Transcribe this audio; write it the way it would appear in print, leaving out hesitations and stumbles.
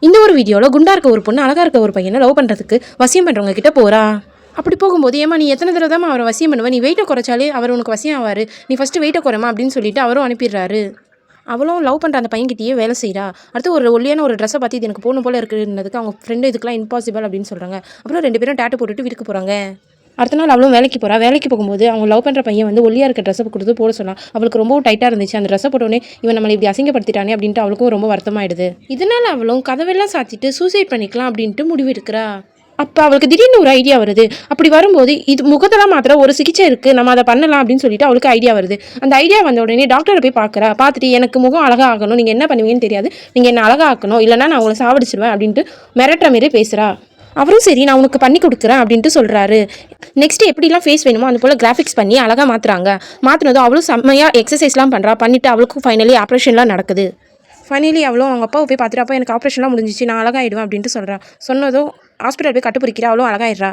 இந்த ஒரு வீடியோவில் குண்டா இருக்க ஒரு பொண்ணு அழகா இருக்க ஒரு பையனை லவ் பண்ணுறதுக்கு வசியம் பண்ணுறவங்க கிட்ட போகிறா. அப்படி போகும்போது ஏமா நீ எத்தனை தடவை தான் அவரை வசியம் பண்ணுவ, நீ வெயிட்டை குறைச்சாலே அவர் உனக்கு வசியம் ஆவார், நீ ஃபஸ்ட்டு வெயிட்டை குறைமா அப்படின்னு சொல்லிட்டு அவரும் அனுப்பிடுறாரு. அவளும் லவ் பண்ணுற அந்த பையன்கிட்டயே வேலை செய்கிறா. அடுத்து ஒரு ஒல்லியான ஒரு ட்ரெஸ்ஸை பார்த்து இது எனக்கு போகணும் போல இருக்குன்றதுக்கு அவங்க ஃப்ரெண்டு இதுக்கெலாம் இம்பாசிபிள் அப்படின்னு சொல்கிறாங்க. அப்புறம் 2 பேரும் டேட்டு போட்டுட்டு வீட்டுக்கு போகிறாங்க. அடுத்த நாள் அவளும் வேலைக்கு போகிறா. வேலைக்கு போகும்போது அவங்க லவ் பண்ணுற பையன் வந்து ஒல்லியாக இருக்க ட்ரெஸ்ஸை கொடுத்து போட சொன்னான். அவளுக்கு ரொம்பவும் டைட்டாக இருந்துச்சு. அந்த ட்ரெஸ்ஸை போட்டோன்னே இவன் நம்மளை இப்படி அசிங்கப்படுத்திட்டானே அப்படின்ட்டு அவளுக்கும் ரொம்ப வருத்தமாயிடுது. இதனால் அவளும் கதவெல்லாம் சாத்திட்டு சூசைட் பண்ணிக்கலாம் அப்படின்ட்டு முடிவு எடுக்கிறா. அப்போ அவளுக்கு திடீர்னு ஒரு ஐடியா வருது. அப்படி வரும்போது இது முகத்தெல்லாம் மாத்திர ஒரு சிகிச்சை இருக்குது, நம்ம அதை பண்ணலாம் அப்படின்னு சொல்லிட்டு அவளுக்கு ஐடியா வருது. அந்த ஐடியா வந்த உடனே டாக்டரை போய் பார்க்குறா. பார்த்துட்டு எனக்கு முகம் அழகாக ஆகணும், நீங்கள் என்ன பண்ணுவீங்கன்னு தெரியாது, நீங்கள் என்ன அழகாக ஆக்கணும், இல்லைனா நான் உங்களை சாவடிச்சிடுவேன் அப்படின்ட்டு மிரட்டுற மாரி பேசுகிறா. அவரும் சரி நான் உனக்கு பண்ணி கொடுக்குறேன் அப்படின்ட்டு சொல்கிறாரு. நெக்ஸ்ட் எப்படிலாம் ஃபேஸ் வேணுமோ அது போல் கிராஃபிக்ஸ் பண்ணி அழகாக மாற்றுறாங்க. மாற்றினதும் அவளும் செம்மையாக எக்ஸசைஸ்லாம் பண்ணுறா. பண்ணிவிட்டு அவளுக்கும் ஃபைனலி ஆப்ரேஷன்லாம் நடக்குது. ஃபைனலி அவளும் அவங்க அப்பாவை போய் பார்த்துட்டு அப்போ எனக்கு ஆப்ரேஷன்லாம் முடிஞ்சிச்சு, நான் அழகாயிடுவேன் அப்படின்ட்டு சொல்கிறா. சொன்னதும் ஹாஸ்பிட்டல் போய் கட்டுப்பிடிக்கிறா. அவளும் அழகாயிடுறா.